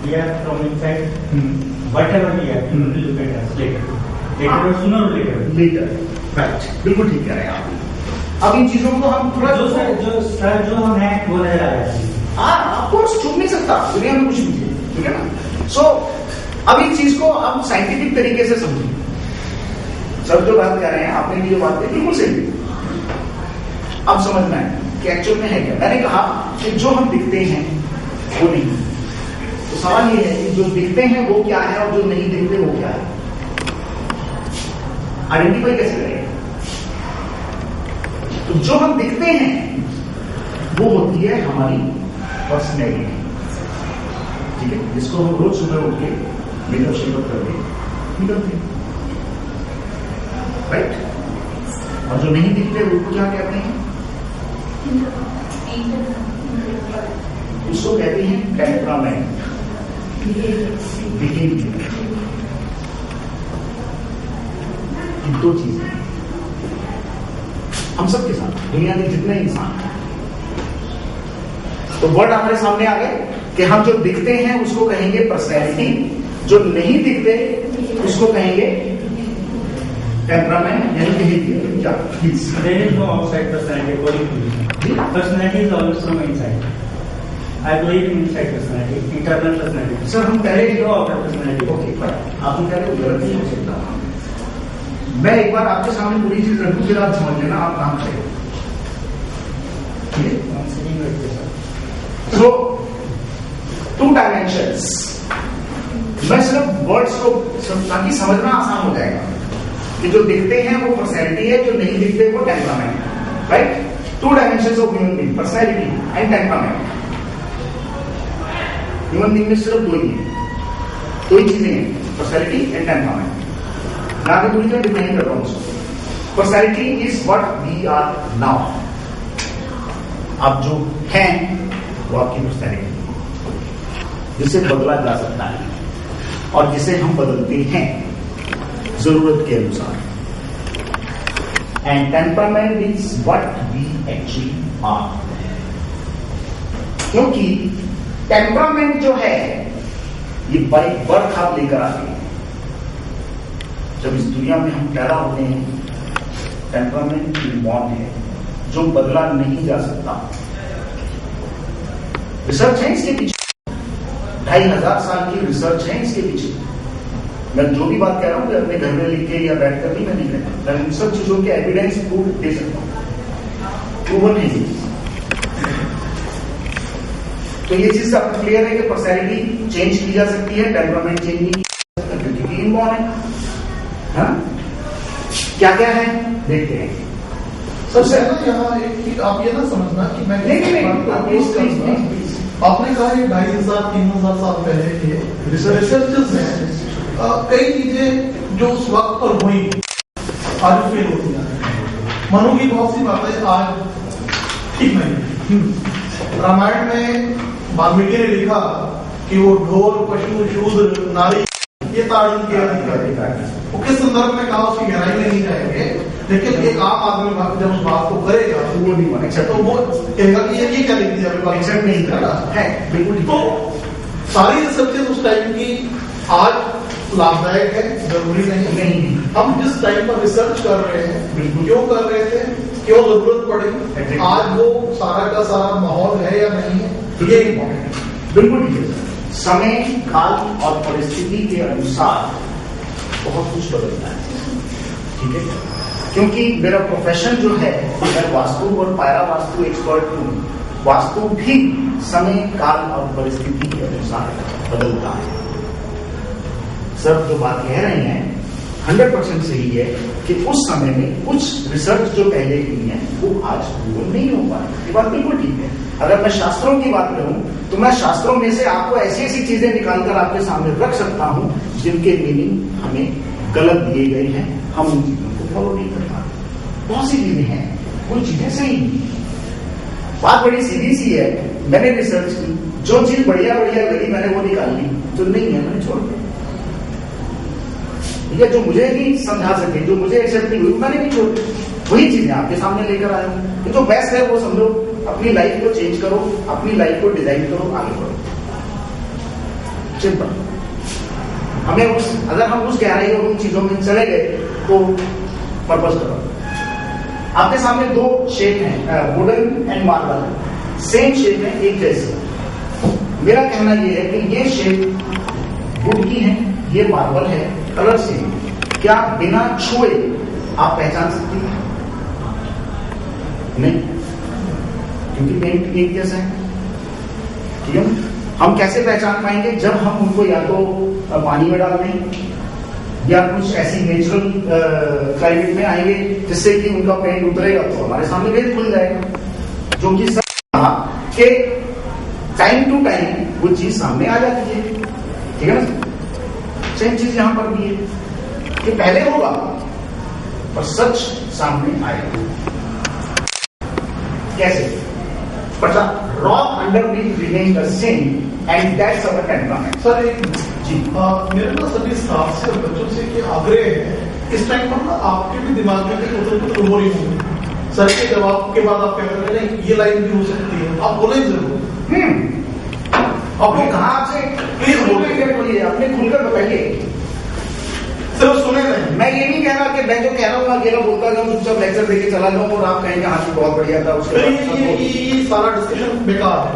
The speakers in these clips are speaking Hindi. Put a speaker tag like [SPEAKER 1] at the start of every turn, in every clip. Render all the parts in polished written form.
[SPEAKER 1] we are from inside. Whatever we are, we will look at us later. Later or sooner or later.
[SPEAKER 2] Later. Right. बिल्कुल ठीक कह रहे हैं आप। अब इन चीजों को हम थोड़ा
[SPEAKER 1] जो हम है वो नजर आ रहा है।
[SPEAKER 2] हाँ, आपको छूट नहीं सकता दुनिया में कुछ भी, ठीक है ना। सो अब इस चीज को हम साइंटिफिक तरीके से समझें। सब जो बात कर रहे हैं आपने भी जो बात की बिल्कुल सही। अब समझना है कि एक्चुअल में है क्या। मैंने कहा कि जो हम दिखते हैं वो नहीं, तो सवाल ये है कि जो दिखते हैं वो क्या है और जो नहीं दिखते वो क्या है, आइडेंटिफाई कैसे करें। तो जो हम दिखते हैं वो होती है हमारी पर्सनैलिटी, ठीक है, जिसको हम रोज सुबह उठ के मेकअप शेकअप करके निकलते हैं, राइट। और जो नहीं दिखते उनको क्या कहते हैं, उसको कहते हैं टेम्परामेंट, बिहेवियर। इन दो चीजें हम सबके साथ, दुनिया में जितने इंसान हैं, तो वर्ड हमारे सामने आ गए कि हम जो दिखते हैं उसको कहेंगे पर्सनैलिटी, जो नहीं दिखते उसको कहेंगे टेम्परामेंट यानी बिहेवियर। क्या please?
[SPEAKER 1] There is no outside personality according to me. Personality is always from inside. I believe in inside personality, internal personality.
[SPEAKER 2] Sir हम पहले
[SPEAKER 1] no outer personality.
[SPEAKER 2] ओके, आपको कह रहे गलत नहीं हो सकता। मैं एक बार आपके सामने पूरी चीज रखूं फिर आप समझ लेना आप काम करें। सो 2 डायमेंशंस, मैं सिर्फ वर्ड्स को ताकि समझना आसान हो जाएगा कि जो दिखते हैं वो पर्सनैलिटी है, जो नहीं दिखते वो टेम्परामेंट है, right. 2 dimensions of human being, personality and temperament. Human being में सिर्फ दो ही चीजें हैं, पर्सनैलिटी एंड टेम्परामेंट। मैं आगे पूरी तरह डिफाइन कर रहा हूं उसको। Personality is what we are now, आप जो हैं वो आपकी पर्सनैलिटी, जिसे बदला जा सकता है और जिसे हम बदलते हैं जरूरत के अनुसार। And temperament is what we actually are, क्योंकि टेम्परामेंट जो है ये बाय बर्थ आप लेकर आते हैं। जब इस दुनिया में हम पैदा होते हैं, टेम्परामेंट इनबॉर्न है जो बदला नहीं जा सकता। रिसर्च है इसके पीछे, 2500 साल की रिसर्च है इसके पीछे। मैं जो भी बात कह रहा हूं अपने घर में लिख के या बैठ कर नहीं कहता, मैं उन सब चीजों के एविडेंस प्रूफ दे सकता हूं, प्रूवन है ये। तो ये चीज आपको क्लियर है कि पर्सनैलिटी चेंज की जा सकती है, टेम्परामेंट चेंज नहीं की जा सकता क्योंकि इनबॉर्न है। हाँ? क्या क्या है देखते हैं।
[SPEAKER 3] सबसे यहाँ एक आप ये ना समझना कि मैं आपने कहा ये 2500-3000 साल पहले के रिसर्चर्स हैं, कई चीजें जो उस वक्त पर हुई आज फेल होती जा रही है। मनु की बहुत सी बातें आज ठीक नहीं। रामायण में वाल्मीकि ने लिखा कि वो ढोल पशु शूद्र नारी ये ताड़न के अधिकारी, वो किस संदर्भ में कहा उसकी गहराई में नहीं जाएंगे, लेकिन एक आम आदमी जब उस बात को करेगा तो वो नहीं मानेगा, तो वो कहेगा कि ये क्या लिख दिया, एक्सेप्ट नहीं कर रहा है। बिल्कुल। तो सारी रिसर्चेस उस टाइम की आज लाभदायक है, जरूरी नहीं। हम जिस टाइम पर रिसर्च कर रहे हैं क्यों कर रहे थे, क्यों जरूरत पड़ी, आज वो सारा का सारा माहौल है या नहीं है, ये इम्पोर्टेंट है।
[SPEAKER 2] बिल्कुल ठीक है। समय काल और परिस्थिति के अनुसार बहुत कुछ बदलता है, ठीक है। क्योंकि मेरा प्रोफेशन जो है मैं वास्तु और पायरा वास्तु एक्सपर्ट हूं, वास्तु भी समय काल और परिस्थिति के अनुसार बदलता है। सर जो बात कह रहे हैं 100% सही है कि उस समय में कुछ रिसर्च जो पहले की है वो आज प्रूवन नहीं हो पाए, ये बात बिल्कुल ठीक है। अगर मैं शास्त्रों की बात करूं तो मैं शास्त्रों में से आपको ऐसी ऐसी चीजें निकालकर आपके सामने रख सकता हूं जिनके मीनिंग हमें गलत दिए गए हैं, हम उन चीजों को फॉलो नहीं कर पाते। बहुत सी चीजें हैं, कुछ चीजें सही नहीं। बात बड़ी सीधी सी है, मैंने रिसर्च की, जो चीज बढ़िया बढ़िया लगी मैंने वो निकाल ली, जो नहीं है मैंने छोड़ दिया। ठीक है, जो मुझे नहीं समझा सके, जो मुझे एक्सेप्ट नहीं हुई मैंने भी छोड़ दी। वही चीजें आपके सामने लेकर आया हूं। जो बेस्ट है वो समझो, अपनी लाइफ को चेंज करो, अपनी लाइफ को डिजाइन करो, आगे बढ़ो। सिंपल। हमें अगर हम उस गहराई और उन चीजों में चले गए तो पर्पस करो। आपके सामने दो शेप हैं, wooden and marble, same shape है, एक जैसे। मेरा कहना यह है कि ये शेप वुड की है, ये मार्बल है, कलर सेम। क्या बिना छुए आप पहचान सकती हैं? नहीं, क्योंकि पेंट एक जैसा है। ठीक है, हम कैसे पहचान पाएंगे? जब हम उनको या तो पानी में डाल दें या कुछ ऐसी नेचुरल क्लाइमेट में आएंगे जिससे कि उनका पेंट उतरेगा तो हमारे सामने भेद खुल जाएगा। जो कि के टाइम टू टाइम वो चीज सामने आ जाती है। ठीक है ना? सेम चीज यहां पर भी है कि पहले होगा और सच सामने आएगा। कैसे? But the rock underneath remains the same, and that's our temperament.
[SPEAKER 3] Sir एक
[SPEAKER 2] जी
[SPEAKER 3] मेरे ना सभी स्टाफ से और बच्चों से कि आग्रह है, इस टाइम पर ना आपके भी दिमाग में कुछ मेमोरी होंगी। सर के जवाब के बाद आप कह रहे हैं ये लाइन भी हो सकती है, आप बोले जरूर।
[SPEAKER 2] अपने कहा से प्लीज बोलिए, अपने खुलकर बताइए।
[SPEAKER 3] सिर्फ सुने नहीं।
[SPEAKER 2] मैं ये नहीं कह रहा कि मैं जो कह रहा हूँ अकेला बोलता जाऊँ, चुपचाप लेक्चर देके चला जाऊँ और आप कहेंगे हाँ जी बहुत बढ़िया था। उसके
[SPEAKER 3] ये सारा डिस्कशन बेकार है,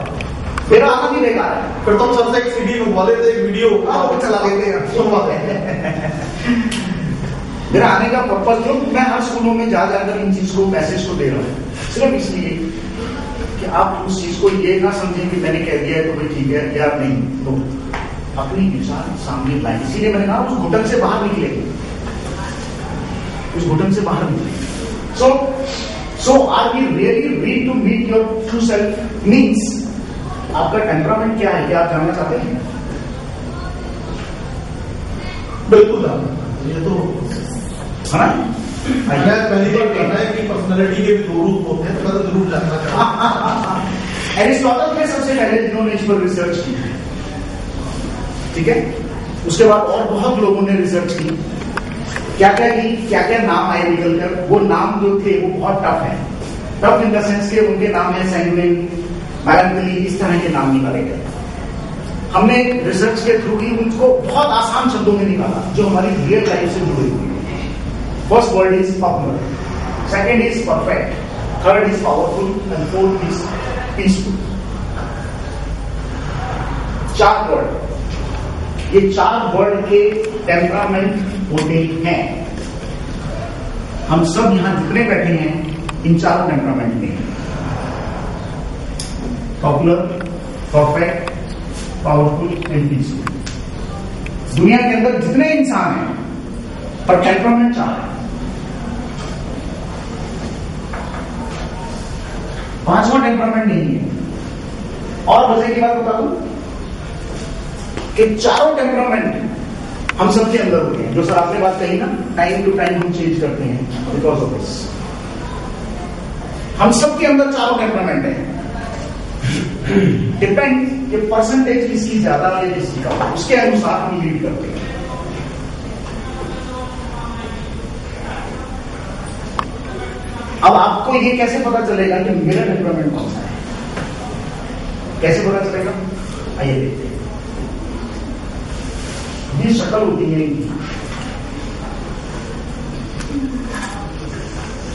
[SPEAKER 2] मेरा आना भी बेकार है।
[SPEAKER 3] फिर तुम सर से एक सीडी मंगवा लेते, एक वीडियो
[SPEAKER 2] चला लेते हैं, सुनवाते हैं। मेरा आने का पर्पज जो मैं हर स्कूलों में जा जाकर इन चीज को मैसेज को दे रहा हूँ, सिर्फ इसलिए कि आप उस चीज को ये ना समझें कि मैंने कह दिया है तो भाई ठीक है या नहीं, तो अपनी विचार सामने लाए। इसीलिए मैंने कहा उस घुटन से बाहर निकले, उस घुटन से बाहर निकले। So are we really ready to meet your true self means आपका टेम्परामेंट क्या है, क्या आप जानना चाहते हैं?
[SPEAKER 3] बिल्कुल ये तो
[SPEAKER 2] है ना?
[SPEAKER 3] पहली बार कहना है कि पर्सनैलिटी के भी दो रूप होते हैं, तो मैं जरूर जानना चाहता
[SPEAKER 2] एरिस्टोटल ने सबसे पहले जिन्होंने इस पर रिसर्च की, ठीक है, उसके बाद और बहुत लोगों ने रिसर्च की, क्या क्या की, क्या क्या नाम आए निकलकर। वो नाम जो थे वो बहुत टफ है, टफ इन द सेंस के उनके नाम है सैंग्विन, मैलेंकली, इस तरह के नाम निकाले गए। हमने रिसर्च के थ्रू ही उनको बहुत आसान शब्दों में निकाला जो हमारी रियल लाइफ से जुड़ी हुई है। First word is popular, second is perfect, third is powerful and fourth is peaceful. 4 word, ये 4 वर्ड के टेम्परामेंट होते हैं। हम सब यहां जितने बैठे हैं इन 4 टेम्परामेंट में, popular, perfect, powerful and peaceful. दुनिया के अंदर जितने इंसान हैं पर टेम्परामेंट 4 है। 5वां टेम्परामेंट नहीं है। और वजह की बात बता दूं कि 4 टेम्परामेंट हम सबके अंदर होते हैं। जो सर आपने बात कही ना, टाइम टू टाइम हम चेंज करते हैं बिकॉज ऑफ दिस। हम सबके अंदर 4 टेम्परामेंट है। डिपेंड कि परसेंटेज किसकी ज्यादा है किसकी कम, उसके अनुसार हम लीड करते हैं। अब आपको ये कैसे पता चलेगा कि मेरा टेम्परामेंट कौन सा है? कैसे पता चलेगा? आइए देखते हैं। ये शक्ल होती है इनकी,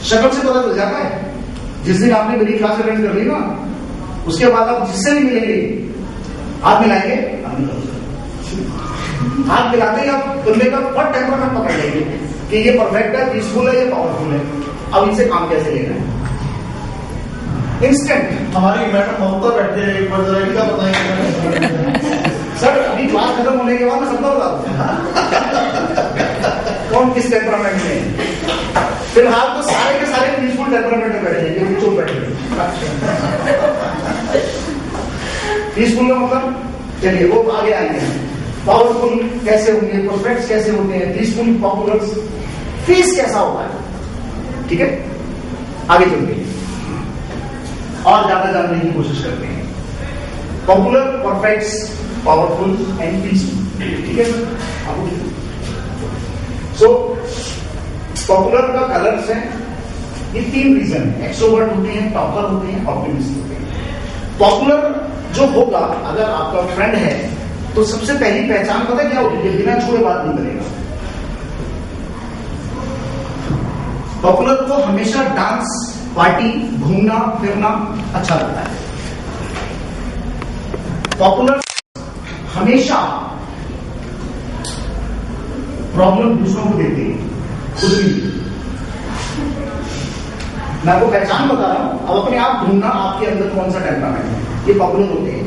[SPEAKER 2] शक्ल से पता चल जाता है। जिस दिन आपने मेरी क्लास अटेंड कर ली ना, उसके बाद आप जिससे भी मिलेंगे हाथ मिलाएंगे, हाथ मिलाते ही आप बंदे का बहुत टेम्परामेंट पकड़ लेंगे कि ये परफेक्ट है, पीसफुल है, ये पावरफुल है। अब इनसे काम कैसे लेना है? इंस्टेंट।
[SPEAKER 3] हमारी मैडम ममता बैठे हैं, एक बार जरा इनका बताएंगे।
[SPEAKER 2] सर अभी क्लास खत्म होने के बाद मैं सबका बता दूं कौन किस टेम्परामेंट में है। फिलहाल तो सारे के सारे पीसफुल टेम्परामेंट में बैठे हैं, ये चुप बैठे पीसफुल का मतलब, चलिए वो आगे आएंगे। पावरफुल कैसे होंगे, परफेक्ट कैसे होते हैं, पीसफुल, पॉपुलर, फीस कैसा होता है, ठीक है। आगे चलते हैं और ज्यादा जानने की कोशिश करते हैं। Popular, perfect, powerful and peaceful, ठीक है सर। सो पॉपुलर का कलर्स है, ये 3 रीजन है। एक्सट्रोवर्ट होते हैं, टॉपर होते हैं, ऑप्टिमिस्ट होते हैं। पॉपुलर जो होगा, अगर आपका फ्रेंड है तो सबसे पहली पहचान पता क्या होगी? बिना छुए बात नहीं करेगा। पॉपुलर को हमेशा डांस, पार्टी, घूमना फिरना अच्छा लगता है। पॉपुलर हमेशा प्रॉब्लम दूसरों को देते हैं, खुद भी। मैं आपको पहचान बता रहा हूं, अब अपने आप ढूंढना आपके अंदर कौन सा टेम्परामेंट है। ये पॉपुलर होते हैं।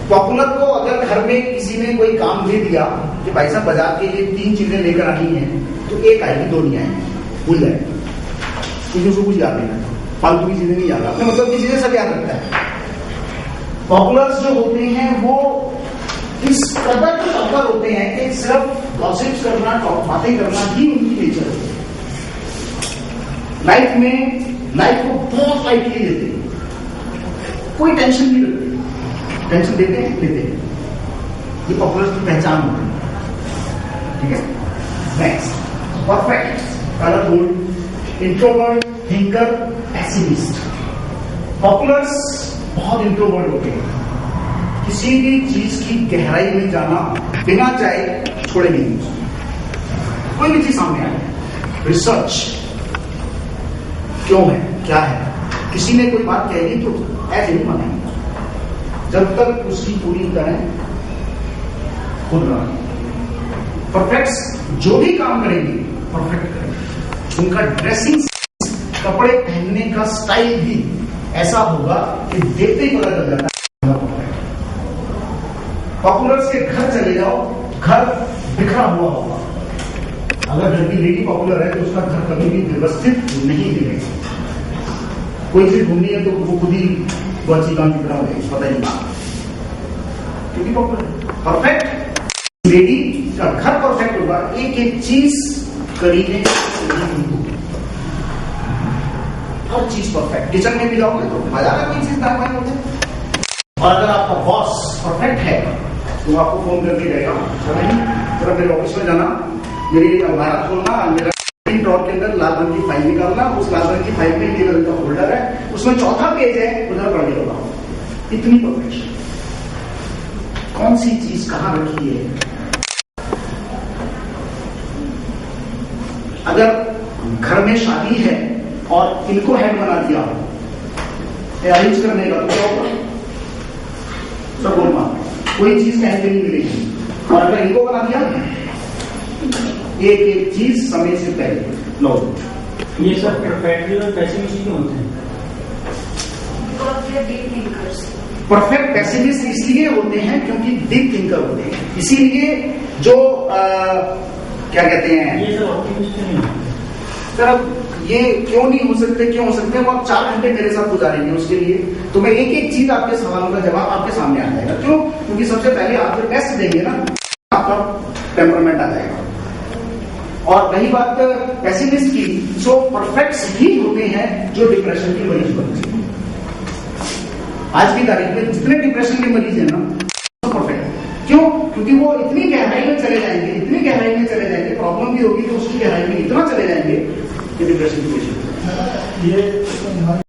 [SPEAKER 2] पॉपुलर को अगर घर में किसी ने कोई काम दे दिया कि भाई साहब बाजार के ये 3 चीजें लेकर आनी है, तो एक आएगी, 2 नहीं आएगी, भूल जाए, क्योंकि उसको कुछ याद नहीं है, फालतू की चीजें नहीं याद, अपने मतलब की चीजें सब याद रखता है। पॉपुलर्स जो होते हैं वो इस कदर टॉपर होते हैं कि सिर्फ गॉसिप्स करना, बातें करना ही उनकी नेचर होती है। लाइफ को बहुत लाइटली लेते हैं, कोई टेंशन नहीं लेते। टेंशन देते हैं, लेते हैं। ये पॉपुलर्स की पहचान होती है। ठीक है, next, perfect, colourful, introvert, thinker, pessimist. पॉपुलर्स बहुत इंट्रोवर्ट होते हैं, किसी भी चीज की गहराई में जाना बिना चाहे छोड़ेंगे नहीं। कोई भी चीज सामने आए, रिसर्च क्यों है, क्या है, किसी ने कोई बात कह दी तो ऐसे नहीं मानेंगे जब तक उसकी पूरी तरह खुद ना। परफेक्ट जो भी काम करेंगे परफेक्ट करेंगे। उनका ड्रेसिंग, कपड़े पहनने का स्टाइल भी ऐसा होगा कि देखते ही पता चल जाता है। पॉपुलर्स के घर चले जाओ, घर बिखरा हुआ होगा। अगर घर की लेडी पॉपुलर है तो उसका घर कभी भी व्यवस्थित नहीं मिलेगा। कोई चीज ढूंढनी है तो वो खुद ही बची काम कितना हो जाएगी, पता ही नहीं, क्योंकि पॉपुलर। परफेक्ट लेडी का घर परफेक्ट होगा, एक एक चीज करीने हर चीज परफेक्ट। किचन में भी जाओगे तो बाजार में कोई चीज दाएं बाएं होते हैं। और अगर आपका बॉस परफेक्ट है तो आपको फोन करके कहेगा, जरा मेरे ऑफिस में जाना, मेरी अलमारा खोलना, मेरा ड्रॉर के अंदर लाल रंग की फाइल निकालना, उस लाल रंग की फाइल में नीले रंग का फोल्डर है, उसमें 4था पेज है, उधर पढ़ के होगा। इतनी परफेक्शन, कौन सी चीज कहां रखी है। अगर घर में शादी है और इनको हेड बना दिया अरेंज करने का, तो क्या होगा? सब बोल मार, कोई चीज कहीं पे नहीं मिलेगी। और अगर इनको बना दिया एक एक चीज समय से पहले लो।
[SPEAKER 1] ये सब परफेक्टली और पेसिमिस्ट क्यों होते हैं?
[SPEAKER 2] परफेक्ट पेसिमिस्ट इसलिए होते हैं क्योंकि डीप थिंकर होते हैं। इसीलिए जो क्या कहते हैं,
[SPEAKER 1] ये सब ऑप्टिमिस्ट नहीं होते।
[SPEAKER 2] सर अब ये क्यों नहीं हो सकते, क्यों हो सकते हैं? वो आप 4 घंटे मेरे साथ गुजारेंगे उसके लिए, तो मैं एक एक चीज आपके सवालों का जवाब आपके सामने आ जाएगा। क्यों? क्योंकि सबसे पहले आप जो टेस्ट देंगे ना, आपका टेम्परामेंट आ जाएगा। और रही बात पेसिमिस्ट की, सो परफेक्ट्स ही होते हैं जो डिप्रेशन के मरीज बनते हैं। आज की तारीख में जितने डिप्रेशन के मरीज हैं ना, परफेक्ट। क्यों? क्योंकि वो इतनी गहराई में चले जाएंगे, इतनी गहराई में चले जाएंगे, प्रॉब्लम भी होगी तो उसकी गहराई में इतना चले जाएंगे कि डिप्रेशन की पेशेंट।
[SPEAKER 3] ये